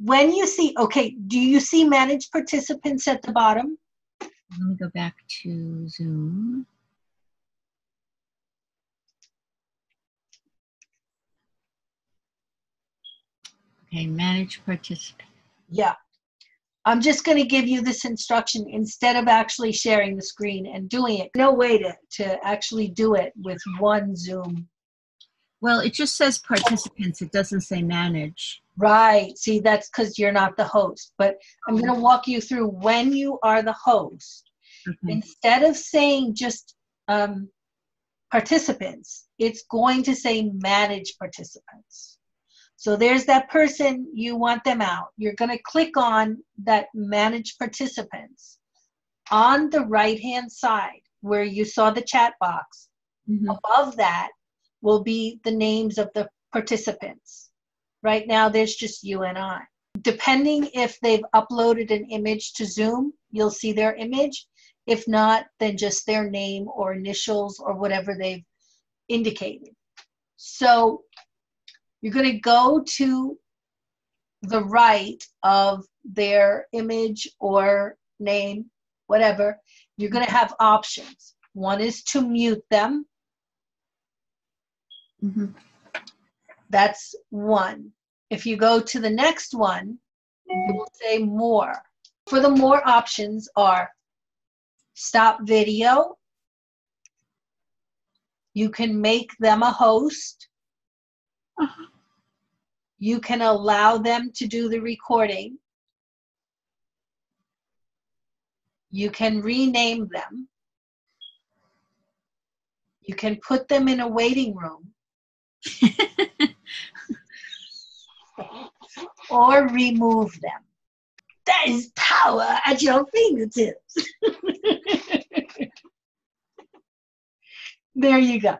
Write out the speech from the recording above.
when you see, okay, do you see manage participants at the bottom? Let me go back to Zoom. Okay, manage participant. Yeah. I'm just going to give you this instruction instead of actually sharing the screen and doing it. No way to actually do it with one Zoom. Well, it just says participants. It doesn't say manage. Right. See, that's because you're not the host. But I'm going to walk you through when you are the host. Okay. Instead of saying just participants, it's going to say manage participants. So there's that person, you want them out. You're going to click on that manage participants. On the right-hand side, where you saw the chat box, above that will be the names of the participants. Right now, there's just you and I. Depending if they've uploaded an image to Zoom, you'll see their image. If not, then just their name or initials or whatever they've indicated. So you're going to go to the right of their image or name, whatever. You're going to have options. One is to mute them. That's one. If you go to the next one, it will say more. For the more options are stop video. You can make them a host. You can allow them to do the recording. You can rename them. You can put them in a waiting room. Or remove them. That is power at your fingertips. There you go.